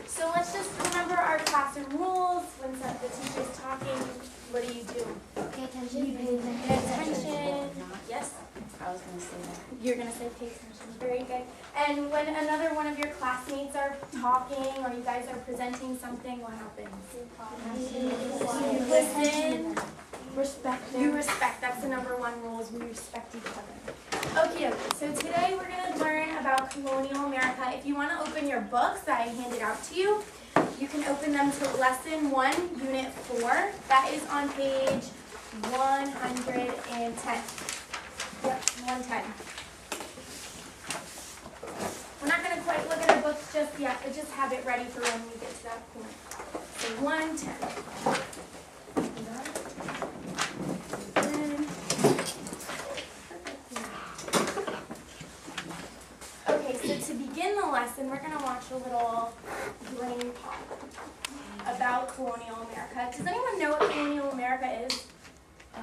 So let's just remember our classroom rules. When the teacher's talking, what do? Pay attention. Pay attention. Yes? I was going to say that. You're going to say pay attention. Very good. And when another one of your classmates are talking or you guys are presenting something, what happens? You listen. Respect them. You respect. That's the number one rule, is we respect each other. Okay, so today we're going to learn about colonial America. If you want to open your books that I handed out to you, you can open them to Lesson 1, Unit 4. That is on page 110. Yep, 110. We're not going to quite look at our books just yet, but just have it ready for when we get to that point. So 110. Okay, so to begin the lesson, we're going to watch a little brain pop about colonial America. Does anyone know what colonial America is? A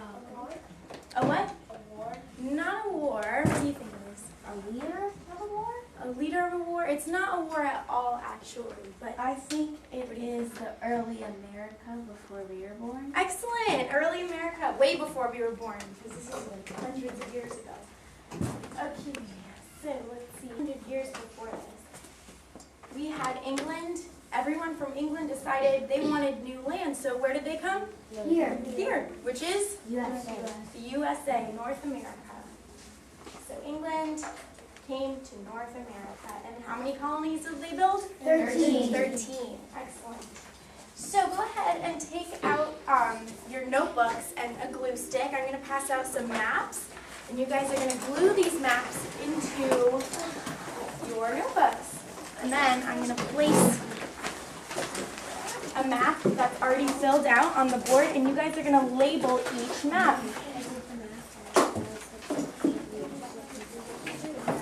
what? A war. Not a war. What do you think it is? A leader of a war? A leader of a war? It's not a war at all, actually. But I think it is the early America before we were born. excellent! Early America, way before we were born, because this is like hundreds of years ago. Okay, so let's see. 100 years before this, we had England. Everyone from England decided they wanted new land. So where did they come? Here, which is USA. the USA, North America. So England came to North America. And how many colonies did they build? 13. 13. Excellent. So go ahead and take out your notebooks and a glue stick. I'm going to pass out some maps. And you guys are going to glue these maps into your notebooks. And then I'm going to place a map that's already filled out on the board, and you guys are going to label each map.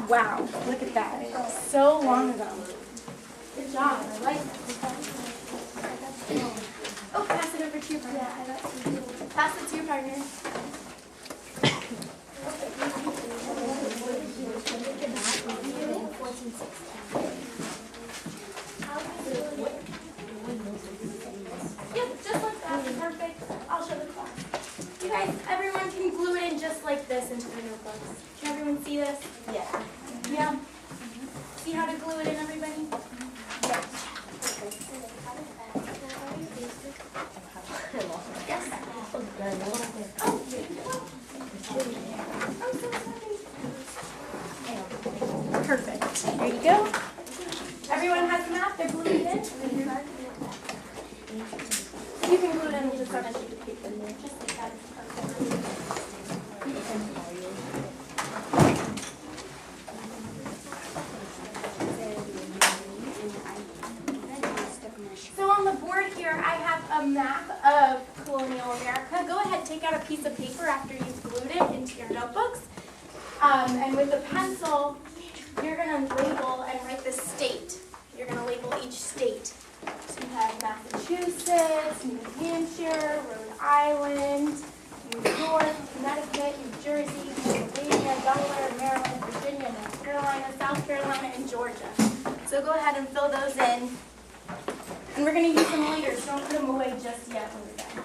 Wow, look at that. So long ago. Good job. I like it. Oh, pass it over to your partner. Pass it to your partner. Yep, just like that. Perfect. I'll show the class. You guys, everyone can glue it in just like this into their notebooks. Can everyone see this? Yeah. Yeah? See how to glue it in, everybody? Yes. Yes. Oh, I'm so sorry. Perfect. There you go. Everyone has a map? They're gluing it in? You can glue it in just on a sheet of paper. Just like that. It's perfect. So on the board here, I have a map of colonial America. Go ahead, take out a piece of paper after you've glued it into your notebooks. And with a pencil, you're going to label and write the state. You're going to label each state. So you have Massachusetts, New Hampshire, Rhode Island, New York, Connecticut, New Jersey, Pennsylvania, Delaware, Maryland, Virginia, North Carolina, South Carolina, and Georgia. So go ahead and fill those in. And we're going to use them later, so don't put them away just yet when we're done.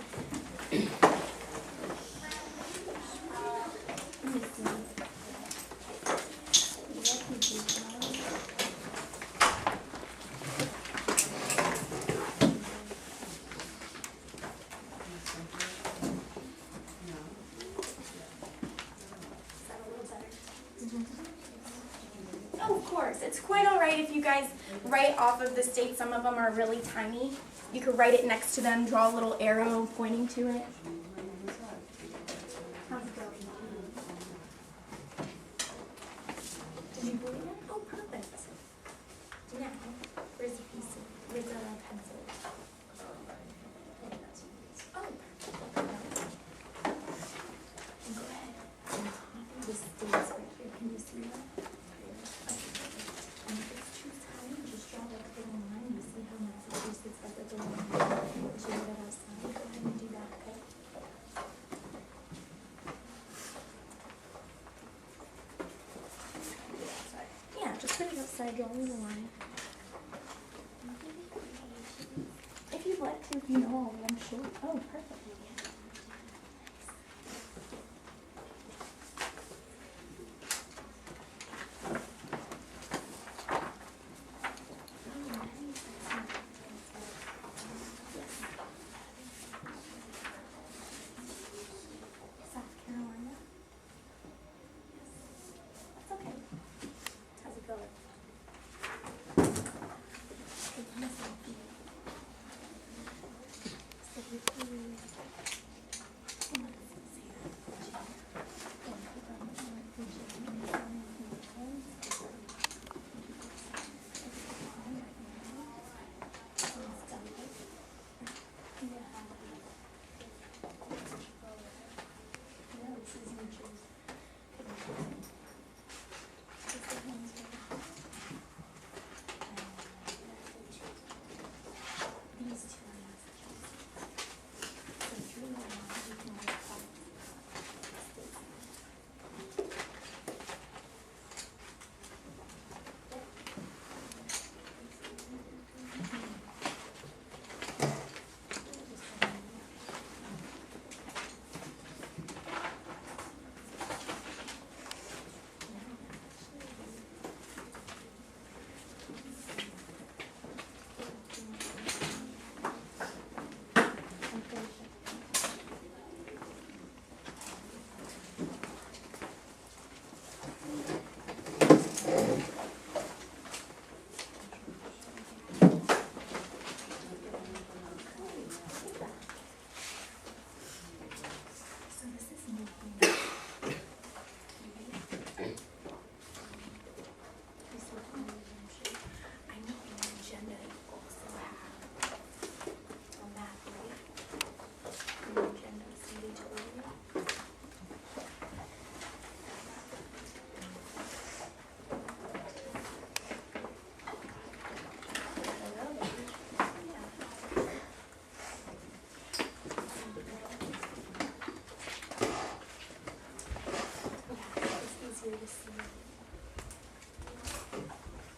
Oh, of course. It's quite all right if you guys write off of the state. Some of them are really tiny. You could write it next to them, draw a little arrow pointing to it. How's it going? Did you glue it in? Oh, perfect. Now, where's the piece of, where's the pencil? Oh, perfect. Go ahead. The states right here. Can you see that? And if it's too tiny, just draw like a little line. You see how Massachusetts has a little line? Show that outside. Go ahead and do that, okay? Yeah, just put it outside, drawing the line. You know, I'm sure. Oh, perfect. South Carolina. That's okay. How's it going?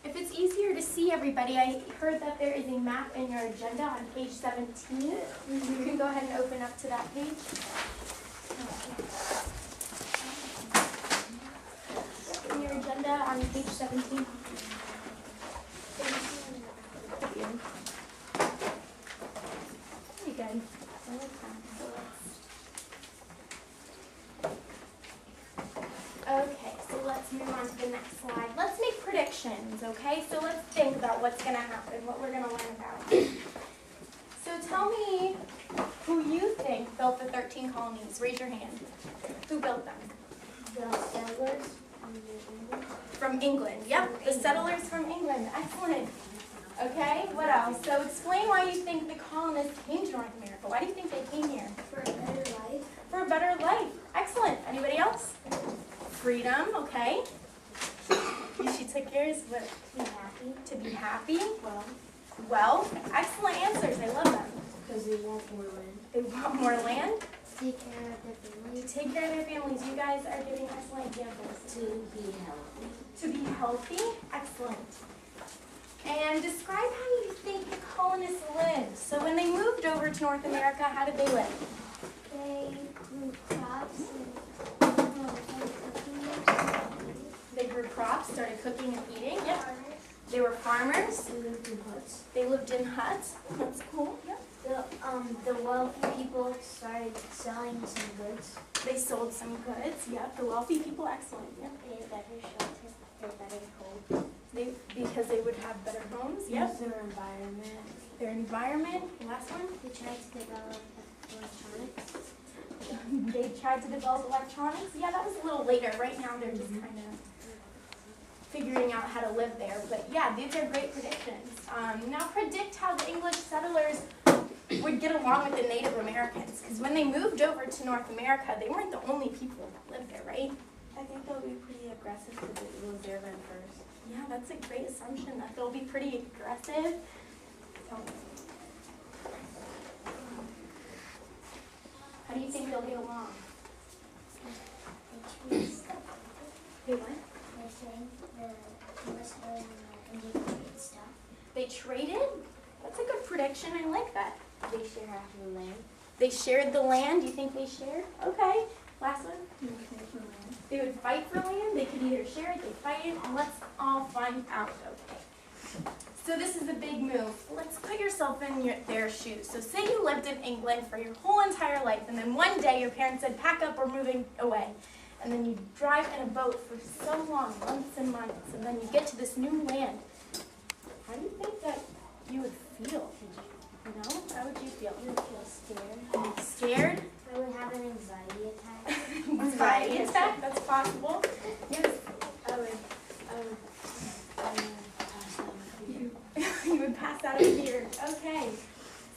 If it's easier to see everybody, I heard that there is a map in your agenda on page 17. You can go ahead and open up to that page. In your agenda on page 17. Very good. Okay, so let's move on to the next slide. Let's make predictions, okay? So let's think about what's going to happen, what we're going to learn about. So tell me who you think built the 13 colonies. Raise your hand. Who built them? The settlers From England. Yep, the settlers from England. Excellent. Okay, what else? So explain why you think the colonists came to North America. Why do you think they came here? for a better life. For a better life. Excellent. Anybody else? Freedom, okay. She took yours. What? Be happy. To be happy. Well, Wealth. Excellent answers. I love them. because they want more land. They want more land. Take care of their family. Take care of their families. You guys are giving excellent examples. To be healthy. To be healthy. Excellent. And describe how you think the colonists lived. So when they moved over to North America, how did they live? They grew crops They grew crops, started cooking and eating. Yep. They were farmers. They lived in huts. They lived in huts. That's cool. Yep. The wealthy people started selling some goods. They sold some goods. Yep. The wealthy people, excellent. Yep. They had better shelter. They had better home. Because they would have better homes. Yep. Use their environment. Their environment. Last one. They tried to develop electronics. They tried to develop electronics. Yeah, that was a little later. Right now they're just kind of figuring out how to live there. But yeah, these are great predictions. Now predict how the English settlers would get along with the Native Americans. Because when they moved over to North America, they weren't the only people that lived there, right? I think they'll be pretty aggressive because it was their land first. Yeah, that's a great assumption that they'll be pretty aggressive. So, how do you think they'll get along? They what? They traded? That's a good prediction. I like that. they share half of the land. They shared the land. You think they shared? Okay. Last one. They would fight for land. They could either share it, they fight it, and let's all find out. Okay. So this is a big move. Let's put yourself in their shoes. So say you lived in England for your whole entire life, and then one day your parents said, pack up, we're moving away. And then you drive in a boat for so long, months and months, and then you get to this new land. How do you think that you would feel? You know? How would you feel? I would feel scared. Scared? I would have an anxiety attack. Anxiety attack? That's possible. Yes. I would pass out. You would pass out of fear. Okay.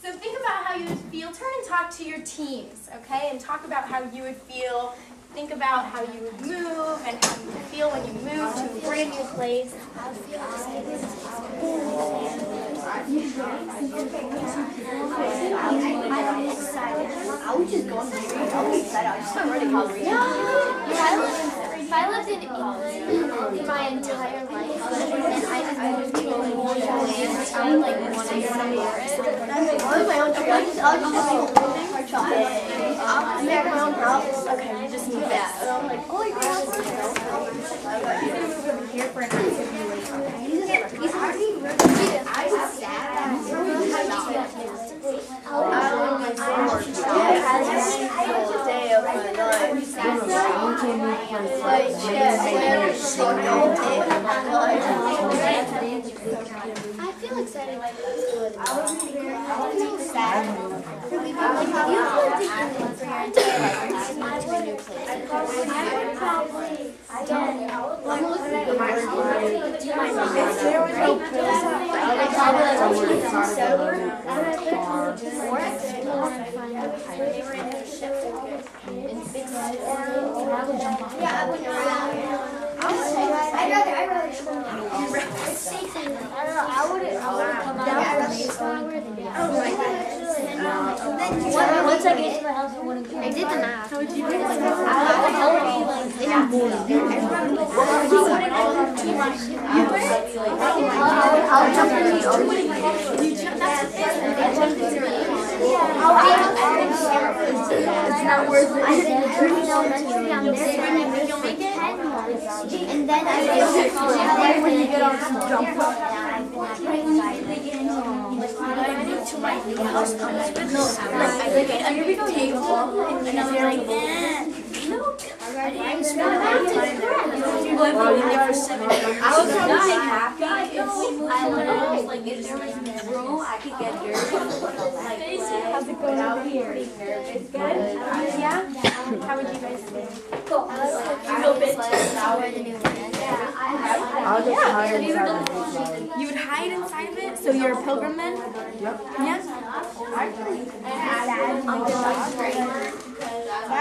So think about how you would feel. Turn and talk to your teams, okay? And talk about how you would feel. Think about how you would move and how you would feel when you move to a brand new place. I would feel excited. I'm excited. I would just go on the street. I was excited. I just started running Halloween. If I lived in England my entire life, and I moved to a new land, I would like want to explore it. I was my own tree. I'll just hard chocolate. I'll make my own house. Okay, we just need that. And I'm like, oh, you're going to You're going to move over here for an activity later. He's already really I was sad. Day of my life. I feel excited. I was sad. You've lived in England for your entire life. This is not a new place. I would probably I'd rather swim. Once I get to my house, I did the math. How would you do it? I would be like, I'll jump in the ocean. You jump, that's the thing. It's not worth it. I did elementary, I'm there. You'll make it. And then I get to college. And then when you get on some jump up, I moved to my new house. I look at under the table, and I'm like, look. I was probably happy if we moved somewhere. Like if there was room, I could get dirty. How's it going out here? It's good? Yeah? How would you guys feel? Cool. I feel a bit sour the new land. I'll just hide inside of it. You would hide inside of it? So you're a pilgrim then? Yep. Yeah? I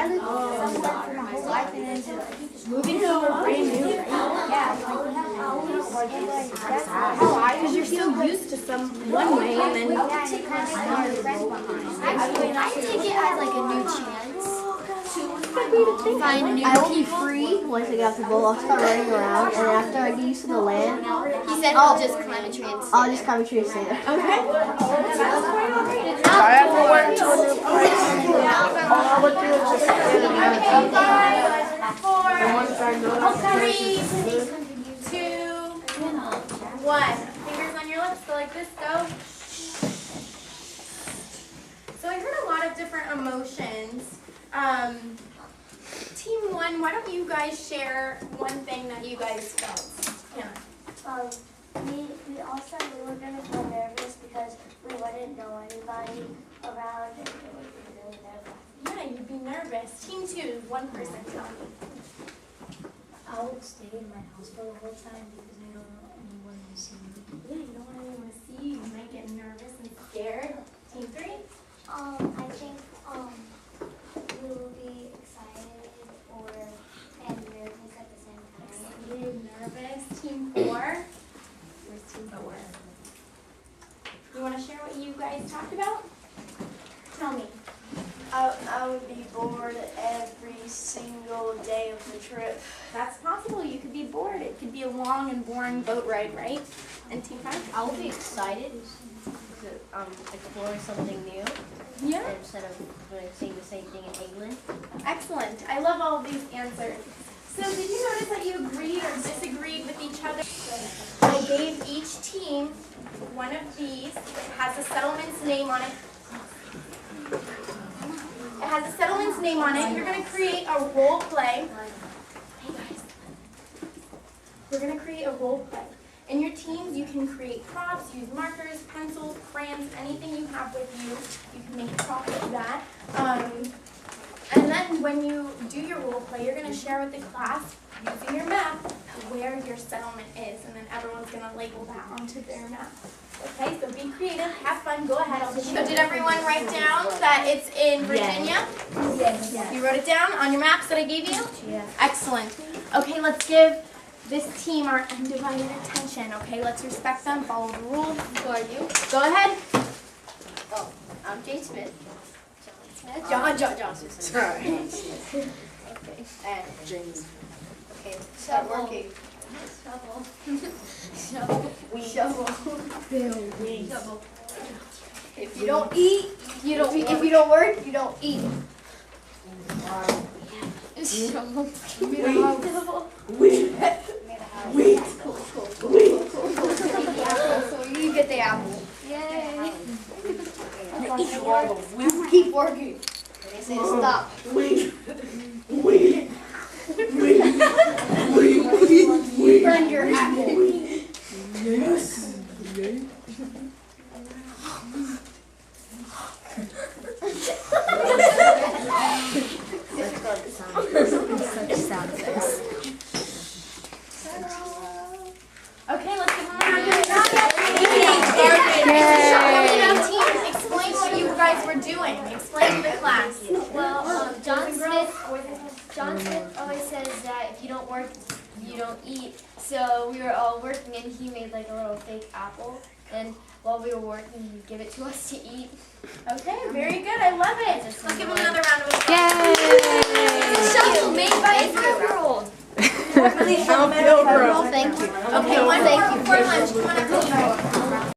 lived somewhere for my whole life and then Moving to a brand new place? Yeah. Because you're so used to one way and then... I take it as like a new chance to find new I will be people. free once I get off the boat. I'll start running around, and after I get used to the land, He said I'll just climb a tree and stay I'll just come and try to stay there. Okay. I have to work to a new place. All I would do is just stay in the 5, 4, 3, 2, 1. Fingers on your lips, go like this, go. So I heard a lot of different emotions. Team 1, why don't you guys share one thing that you guys felt? Yeah. We all said we were going to feel nervous because we wouldn't know anybody around and it would be really nervous. Yeah, you'd be nervous. Team 2, one person, tell me. I would stay in my house for the whole time because I don't want anyone to see me. Yeah, you don't want anyone to see you. You might get nervous and scared. Team 3? I think we will be excited and nervous at the same time. Excited, nervous. Team 4? Where's Team 4? You want to share what you guys talked about? Tell me. I would be bored every single day of the trip. That's possible. You could be bored. It could be a long and boring boat ride, right? And Team 5? I will be excited to explore something new Yeah. instead of saying the same thing in England. Excellent. I love all of these answers. So did you notice that you agreed or disagreed with each other? I gave each team one of these. It has a settlement's name on it. It has a settlement's name on it. You're going to create a role play. Hey guys. We're going to create a role play. In your teams, you can create props, use markers, pencils, crayons, anything you have with you. You can make a prop like that. And then when you do your role play, you're going to share with the class, using your map, where your settlement is. And then everyone's going to label that onto their map. Okay, so be creative, have fun, go ahead. So did everyone write down that it's in Virginia? Yes. You wrote it down on your maps that I gave you? Yeah. Excellent. Okay, let's give this team our undivided attention. Okay, let's respect them, follow the rules. Who are you? Go ahead. Oh, I'm Jane Smith. John Smith. Sorry. Okay. And James. okay, start working. Shovel. Shovel. Shovel. If you don't eat, you don't eat. If you don't work, you don't eat. Shovel. Wait. So you get the apple. Yay. Keep working. They say to stop. Wait. You burned your apple. Yes. Okay, let's give them a round of applause. Explain what you guys were doing. Explain to the class. Well, John Smith always says that if you don't work, you don't eat. So we were all working, and he made like a little fake apple. And while we were working, he'd give it to us to eat. Okay, very good. I love it. Let's give them another round of applause. It's a shovel made by a 5-year-old. Thank you. Thank you. Okay, one more before lunch. Come on, everyone.